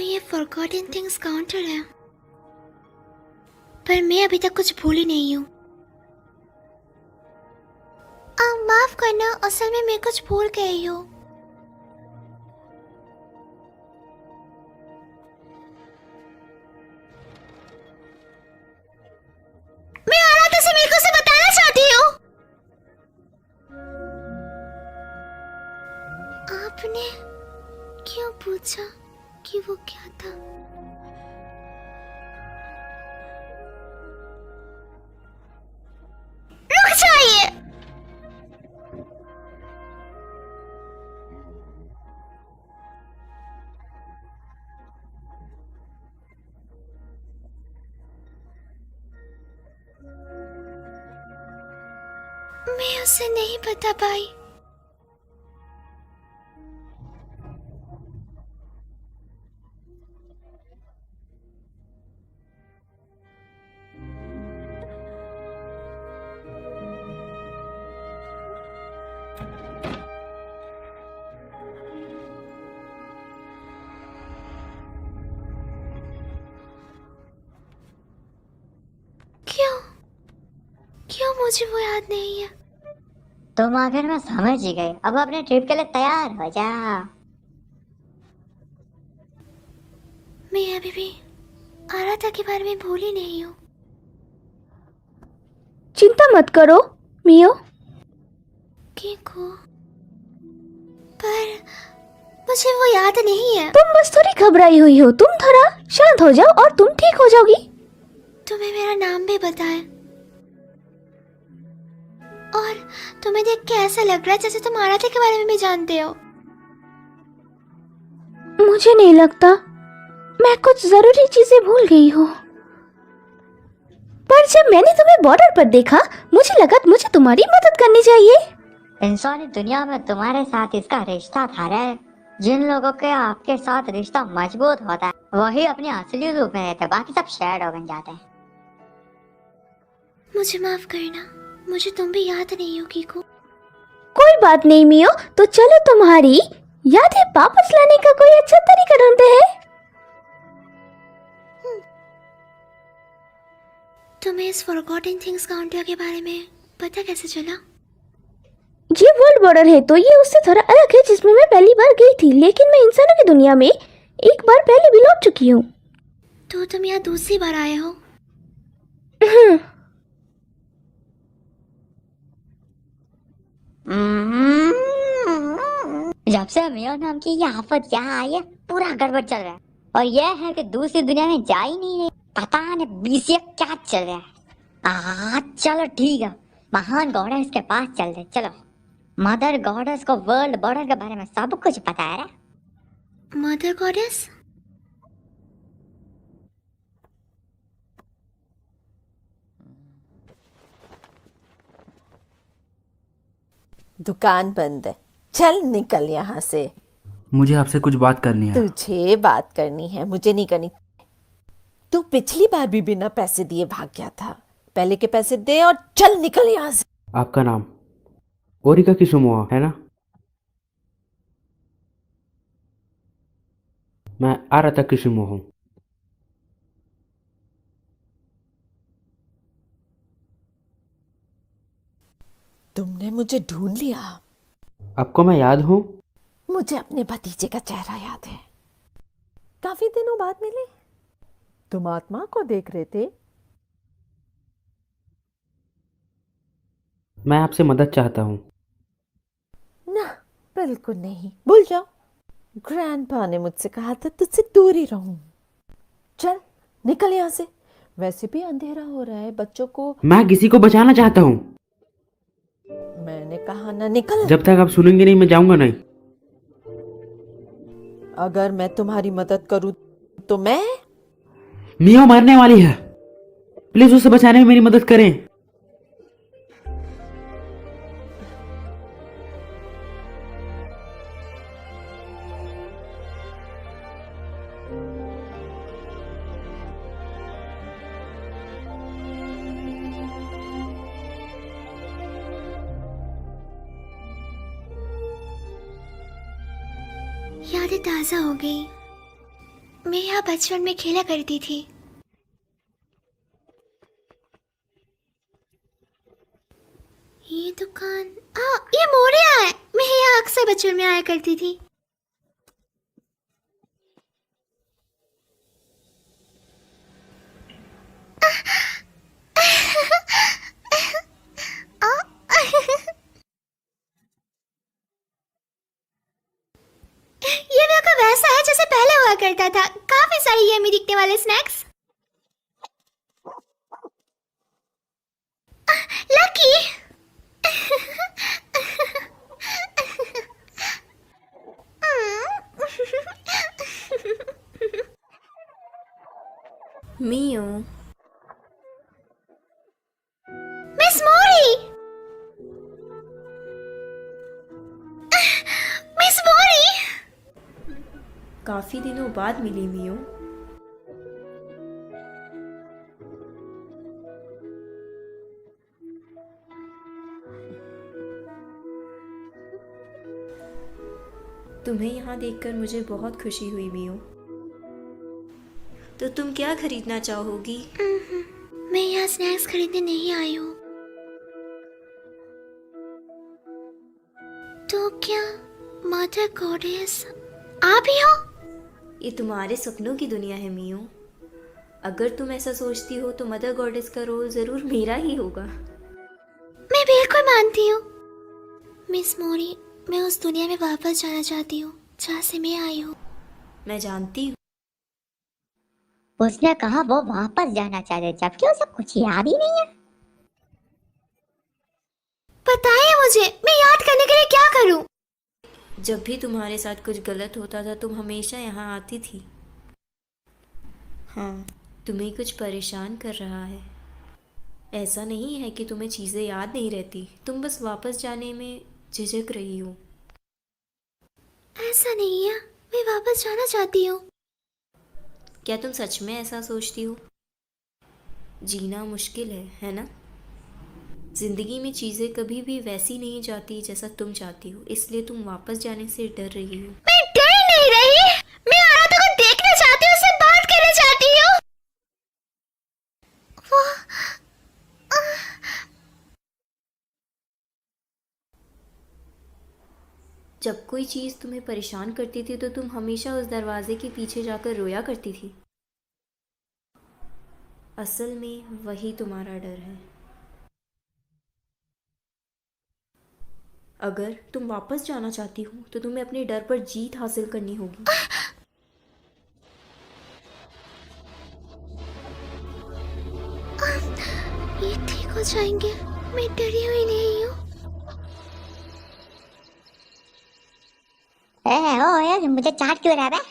ये forgotten things counter है, पर मैं अभी तक कुछ भूली नहीं हूँ। माफ करना, असल में मैं कुछ भूल गई हूँ। मैं आराधा से मेरे को से बताना चाहती हूँ। आपने क्यों पूछा कि वो क्या था? रुक जाइए। मैं उसे नहीं बता पाई। क्यों क्यों मुझे वो याद नहीं है? तुम आखिर में समझ ही गए। अब अपने ट्रिप के लिए तैयार हो जा। मैं अभी भी आराधा के बारे में भूली नहीं हूँ। चिंता मत करो मियो। को पर मुझे वो याद नहीं है। तुम बस थोड़ी घबराई हुई हो। तुम थोड़ा शांत हो जाओ और तुम ठीक हो जाओगी। तुम्हें मेरा नाम भी बताया और तुम्हें देख के ऐसा लग रहा है जैसे तुम आराध्या के बारे में भी जानते हो। मुझे नहीं लगता। मैं कुछ जरूरी चीजें भूल गई हूँ। पर जब मैंने तुम्हें बॉर्डर पर देखा मुझे लगा मुझे तुम्हारी मदद करनी चाहिए। इंसानी दुनिया में तुम्हारे साथ इसका रिश्ता था रे। जिन लोगों के आपके साथ रिश्ता मजबूत होता है वही अपने असली रूप में रहते, बाकी सब शैडो बन जाते हैं। मुझे माफ करना, मुझे तुम भी याद नहीं हो कीको। कोई बात नहीं मियो। तो चलो तुम्हारी यादें वापस लाने का कोई अच्छा तरीका ढूंढते हैं। तुम्हें इस फॉरगॉटन थिंग्स काउंटर के बारे में पता कैसे चला? ये वर्ल्ड बॉर्डर है तो ये उससे थोड़ा अलग है जिसमें मैं पहली बार गई थी, लेकिन मैं इंसानों की दुनिया में एक बार पहले भी लौट चुकी हूँ। तो तुम यहाँ दूसरी बार आए हो? जब से मियो नाम की ये आफत यहाँ आई है पूरा गड़बड़ चल रहा है। और यह है कि दूसरी दुनिया में जा ही नहीं रही। पता नहीं बीसीए क्या चल रहा है। चलो ठीक है, महान गॉडेस के पास चलते। चलो, मदर गॉडेस को वर्ल्ड बॉर्डर के बारे में सब कुछ पता है। Mother goddess? दुकान बंद है, चल निकल यहाँ से। मुझे आपसे कुछ बात करनी है। तुझे बात करनी है, मुझे नहीं करनी। तू पिछली बार भी बिना पैसे दिए भाग गया था। पहले के पैसे दे और चल निकल यहाँ से। आपका नाम ओरिका किसुमोआ है ना? मैं आराधा किसुमो हूँ। तुमने मुझे ढूंढ लिया। आपको मैं याद हूँ? मुझे अपने भतीजे का चेहरा याद है। काफी दिनों बाद मिले। तुम आत्मा को देख रहे थे। मैं आपसे मदद चाहता हूँ। ना, बिल्कुल नहीं, भूल जाओ। ग्रैंडपा ने मुझसे कहा था तुझसे दूर ही रहूं। चल निकल यहाँ से। वैसे भी अंधेरा हो रहा है, बच्चों को। मैं किसी को बचाना चाहता हूँ। मैंने कहा ना निकल। जब तक आप सुनेंगे नहीं मैं जाऊंगा नहीं। अगर मैं तुम्हारी मदद करूं तो मैं। मियो मरने वाली है, प्लीज उसे बचाने में मेरी मदद करें। यादें ताज़ा हो गई। मैं यहाँ बचपन में खेला करती थी। ये दुकान, ये मोरिया है। मैं यहाँ अक्सर बचपन में आया करती थी। ये मेरे को वैसा है जैसे पहले हुआ करता था। काफी सारे यम्मी दिखने वाले स्नैक्स। लकी। मियो, मिस मोरी। मिस मोरी। काफी दिनों बाद मिली मियो। तुम्हें यहाँ देखकर मुझे बहुत खुशी हुई मियो। तो तुम क्या खरीदना चाहोगी? मैं यहाँ स्नैक्स खरीदने नहीं आई हूँ। तो क्या मदर गॉडेस आप ही हो? ये तुम्हारे सपनों की दुनिया है मियो। अगर तुम ऐसा सोचती हो तो मदर गॉडेस का रोल जरूर मेरा ही होगा। मैं बिल्कुल मानती हूँ। मिस मोरी, मैं उस दुनिया में वापस जाना चाहती हूँ जहाँ से मैं आई हूँ। मैं जानती हूँ। उसने कहा वो वापस जाना चाहते जबकि उसे कुछ याद ही नहीं है। बताइए मुझे, मैं याद करने के लिए क्या करूँ? जब भी तुम्हारे साथ कुछ गलत होता था तुम हमेशा यहाँ आती थी। हाँ, तुम्हें कुछ परेशान कर रहा है। ऐसा नहीं है कि तुम्हें चीज़ें याद नहीं रहती, तुम बस वापस जाने में झिझक रही हो। ऐसा नहीं है, मैं वापस जाना चाहती हूँ। क्या तुम सच में ऐसा सोचती हो? जीना मुश्किल है ना? जिंदगी में चीज़ें कभी भी वैसी नहीं जाती जैसा तुम चाहती हो, इसलिए तुम वापस जाने से डर रही हो। मैं डर नहीं रही, मैं आराधा को देखना चाहती हूँ, उससे बात करना चाहती हूँ। वो जब कोई चीज़ तुम्हें परेशान करती थी तो तुम हमेशा उस दरवाजे के पीछे जाकर रोया करती थी। असल में वही तुम्हारा डर है। अगर तुम वापस जाना चाहती हो तो तुम्हें अपने डर पर जीत हासिल करनी होगी। ये ठीक हो जाएंगे, मैं डरी हुई नहीं हूँ। ओ यार मुझे चाट क्यों रहा है?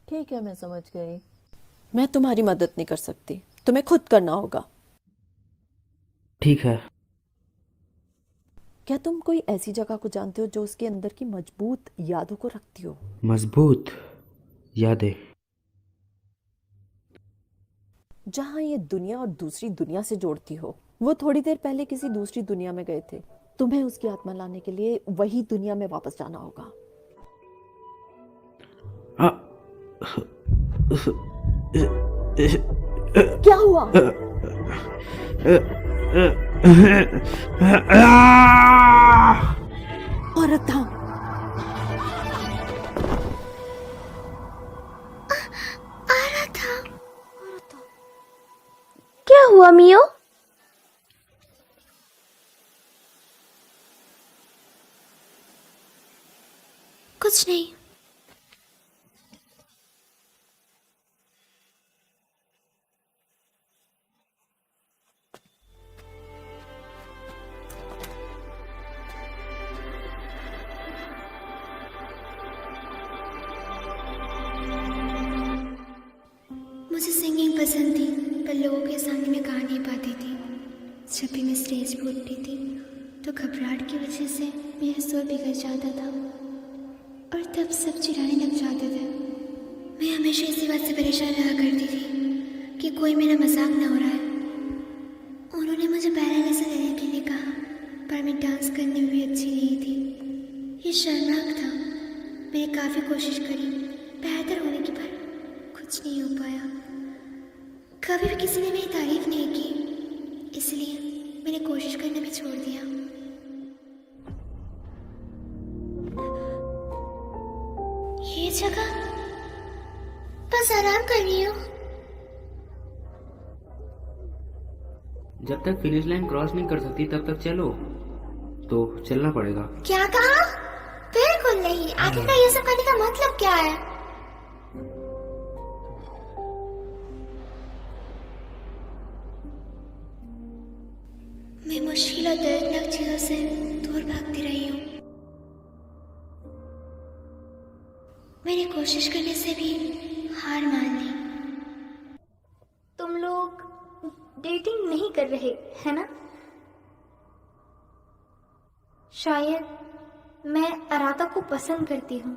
ठीक है, मैं समझ गई। मैं तुम्हारी मदद नहीं कर सकती, तुम्हें खुद करना होगा। ठीक है। क्या तुम कोई ऐसी जगह को जानते हो जो उसके अंदर की मजबूत यादों को रखती हो? मजबूत यादें। जहाँ ये दुनिया और दूसरी दुनिया से जोड़ती हो। वो थोड़ी देर पहले किसी दूसरी दुनिया में गए थे। तुम्हें उसकी आत्मा लाने के लिए वही दुनिया में वापस जाना होगा। क्या हुआ? औरत था। आराधा, क्या हुआ मियो? कुछ नहीं। मुझे सिंगिंग पसंद थी, पर लोगों के सामने मैं गा नहीं पाती थी। जब भी मैं स्टेज पर उठती थी तो घबराहट की वजह से मेरा सुर बिगड़ जाता था और तब सब चिढ़ाने लग जाते थे। मैं हमेशा इसी बात से परेशान रहा करती थी कि कोई मेरा मजाक ना हो रहा है। उन्होंने मुझे बैले लेसन लेने के लिए कहा, पर मैं डांस करने में भी अच्छी नहीं थी। शर्मनाक था। मैंने काफ़ी कोशिश करी बेहतर होने की, पर कुछ नहीं हो पाया। कभी भी किसी ने मेरी तारीफ नहीं की, इसलिए मैंने कोशिश करना भी छोड़ दिया। ये जगह, बस आराम कर रही हूँ। जब तक फिनिश लाइन क्रॉस नहीं कर सकती तब तक चलो, तो चलना पड़ेगा। क्या कहा? बिल्कुल नहीं। आखिरकार ये सब करने का मतलब क्या है? मैं मुश्किल और दर्दनाक चीजों से दूर भागती रही हूँ। मैंने कोशिश करने से भी हार मान ली। तुम लोग डेटिंग नहीं कर रहे है ना? शायद मैं अराता को पसंद करती हूँ।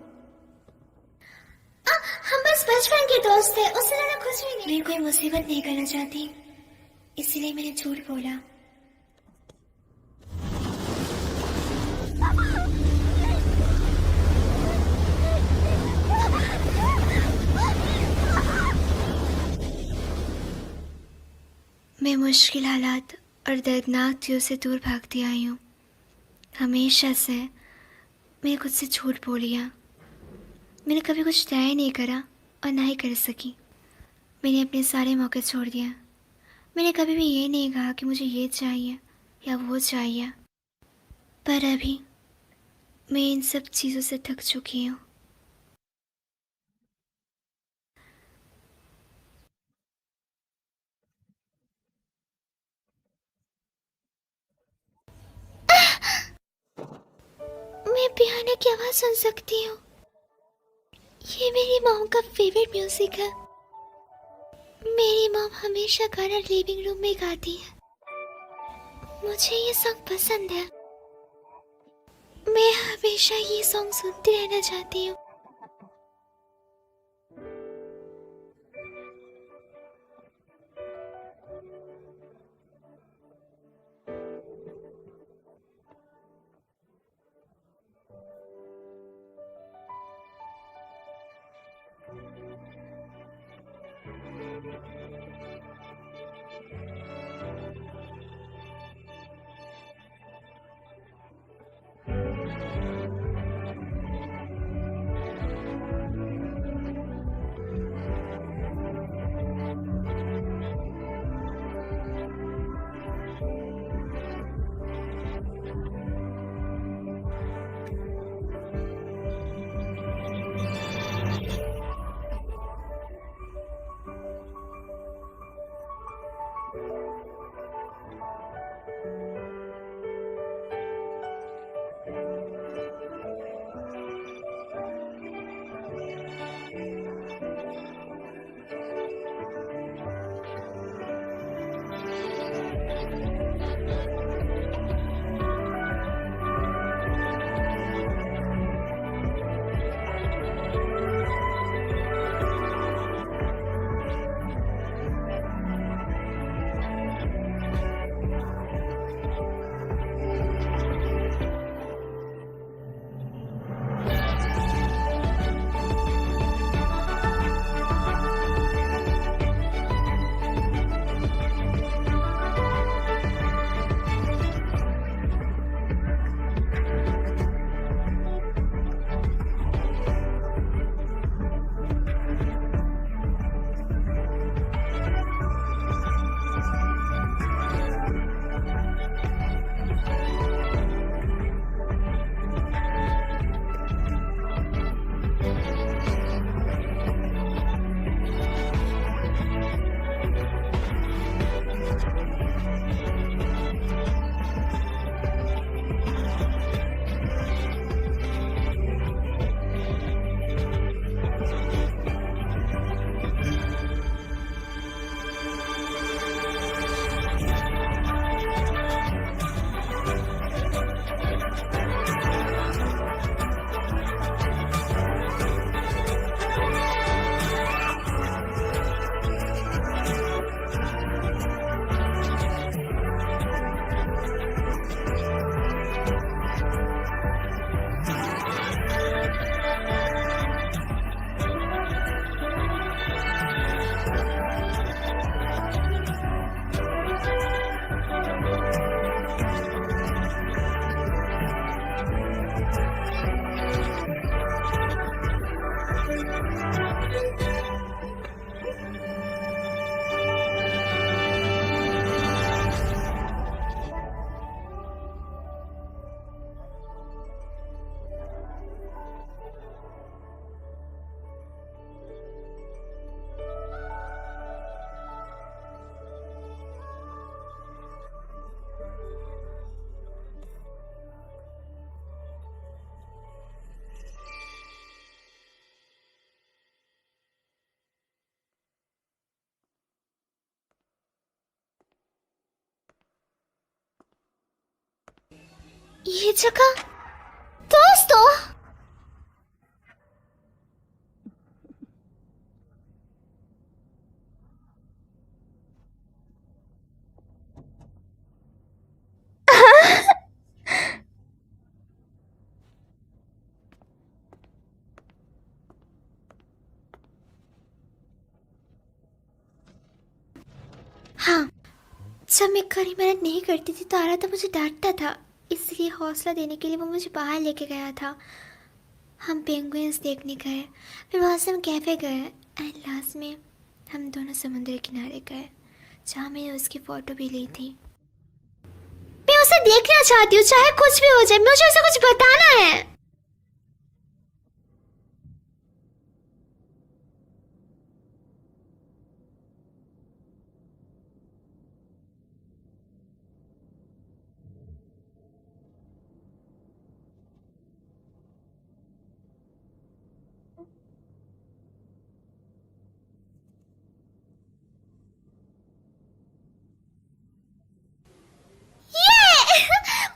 हम बस बचपन के दोस्त थे, उससे ज्यादा कुछ भी नहीं। मैं कोई मुसीबत नहीं करना चाहती, इसलिए मैंने झूठ बोला। मैं मुश्किल हालात और दर्दनाक चीज़ों से दूर भागती आई हूँ। हमेशा से मैंने खुद से झूठ बोल लिया। मैंने कभी कुछ तय नहीं करा और ना ही कर सकी। मैंने अपने सारे मौके छोड़ दिया। मैंने कभी भी ये नहीं कहा कि मुझे ये चाहिए या वो चाहिए। पर अभी मैं इन सब चीज़ों से थक चुकी हूँ। मैं पियानो की आवाज़ सुन सकती हूँ। ये मेरी मॉम का फेवरेट म्यूजिक है। मेरी मॉम हमेशा गाना लिविंग रूम में गाती है। मुझे ये सॉन्ग पसंद है। मैं हमेशा ये सॉन्ग सुनती रहना चाहती हूँ। ये जगह दोस्तों, हाँ, जब मैं कड़ी मेहनत नहीं करती थी तो आरा तो मुझे डांटता था, इसलिए हौसला देने के लिए वो मुझे बाहर लेके गया था। हम पेंगुइन्स देखने गए, फिर वहाँ से हम कैफ़े गए एंड लास्ट में हम दोनों समुद्र किनारे गए जहाँ मैंने उसकी फ़ोटो भी ली थी। मैं उसे देखना चाहती हूँ, चाहे कुछ भी हो जाए, मुझे उसे कुछ बताना है।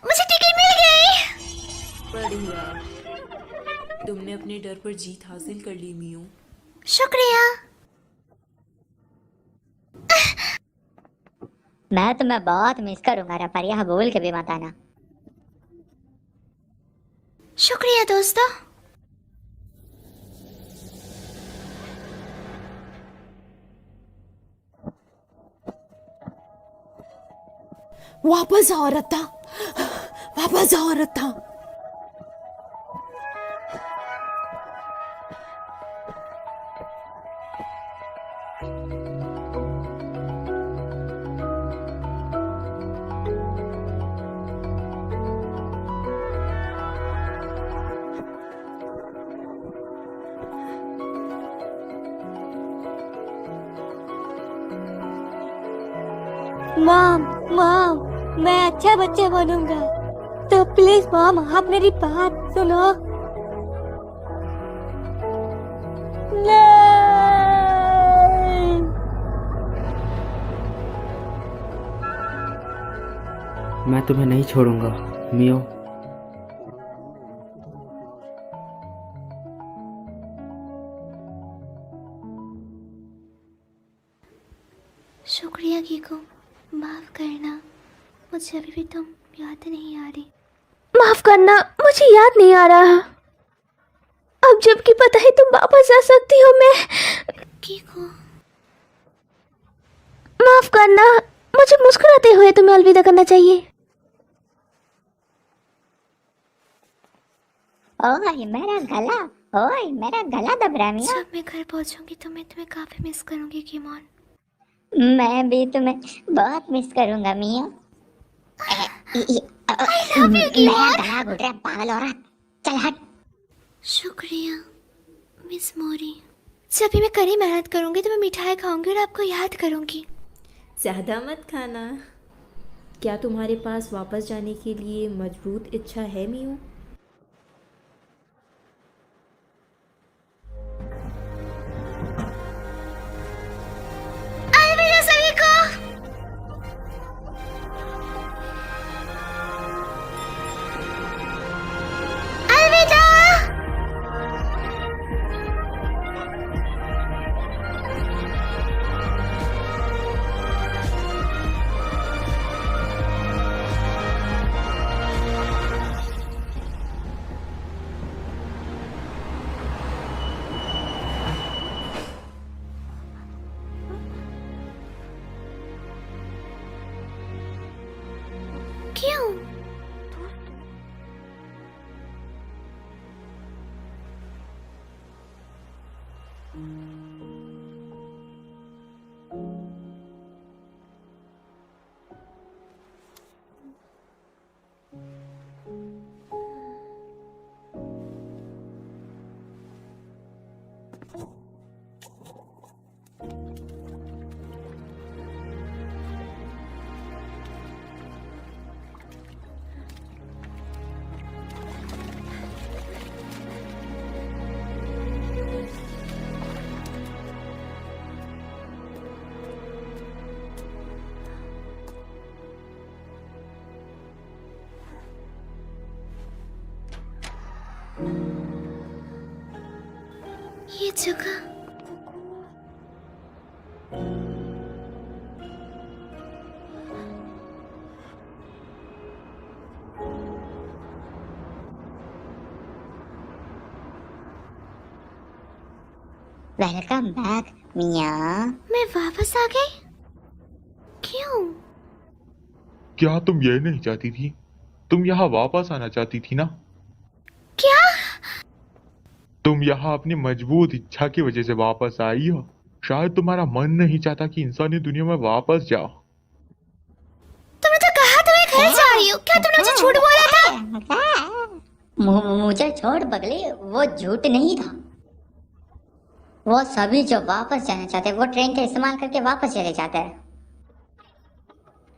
मुझे टिकट मिल गई। बढ़िया, तुमने अपने डर पर जीत हासिल कर ली मियो। शुक्रिया। मैं तुम्हें बहुत मिस करूंगा रफरिया, बोल के भी मत आना। शुक्रिया दोस्तों। वापस आओ रत्ता, वापस आओ रत्ता। मॉम मॉम, मैं अच्छा बच्चा बनूंगा, तो प्लीज मॉम आप मेरी बात सुनो। नहीं। मैं तुम्हें नहीं छोड़ूंगा मियो। शुक्रिया कीको, माफ करना, मुझे अभी भी तुम याद नहीं आ रही। माफ करना, मुझे याद नहीं आ रहा। अब जबकि पता है तुम वापस आ सकती हो, मैं कीको, माफ करना, मुझे मुस्कुराते हुए तुम्हें अलविदा करना चाहिए। ओए मेरा गला, ओए मेरा गला दब रहा है मिया। जब मैं घर पहुंचूंगी तो मैं तुम्हें काफी मिस करूंगी कीमोन। मैं भी तुम्हें बहुत मिस करूंगा मिया। मेरा गला घुट रहा, पागल औरत, चल हट। शुक्रिया मिस मोरी। जब भी मैं कड़ी मेहनत करूंगी तो मैं मिठाई खाऊंगी और आपको याद करूंगी। ज़्यादा मत खाना। क्या तुम्हारे पास वापस जाने के लिए मजबूत इच्छा है मियो? अलविदा सभी को। अलविदा। ये जगह वेलकम बैक मियाँ। मैं वापस आ गई? क्यों? क्या तुम ये नहीं चाहती थी? तुम यहाँ वापस आना चाहती थी ना? क्या? तुम यहाँ अपनी मजबूत इच्छा की वजह से वापस आई हो। शायद तुम्हारा मन नहीं चाहता कि इंसानी दुनिया में वापस जाओ। तुमने तो कहा तुम्हें घर जा रही हो। क्या तुमने मुझे झूठ बोला था? मुझे छोड़ पगली, वो झूठ नहीं था। वो सभी जो वापस जाना चाहते हैं वो ट्रेन का इस्तेमाल करके वापस चले जाते हैं।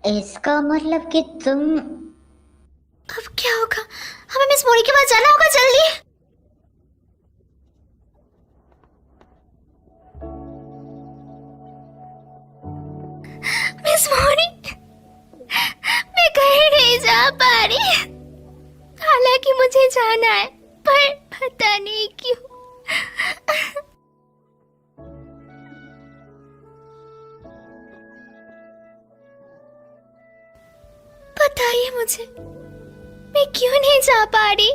इसका मतलब कि तुम अब क्या होगा? हमें मिस मोरी के पास जाना होगा जल्दी। मिस मोरी, मैं कहीं नहीं जा पा रही। हालांकि मुझे जाना है, पर पता नहीं क्यों। बताइए मुझे, मैं क्यों नहीं जा पा रही?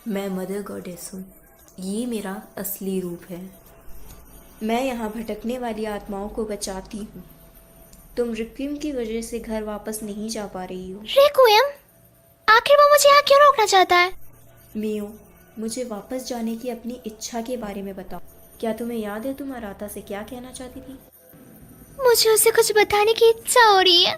मैं मदर गॉडेस हूँ। ये मेरा असली रूप है। मैं यहाँ भटकने वाली आत्माओं को बचाती हूँ। तुम रिक्विम की वजह से घर वापस नहीं जा पा रही हो। रिक्विम? आखिर वो मुझे यहाँ क्यों रोकना चाहता है? मियो, मुझे वापस जाने की अपनी इच्छा के बारे में बताओ। क्या तुम्हें याद है तुम अराता से क्या कहना चाहती थी? मुझे उसे कुछ बताने की इच्छा हो रही है।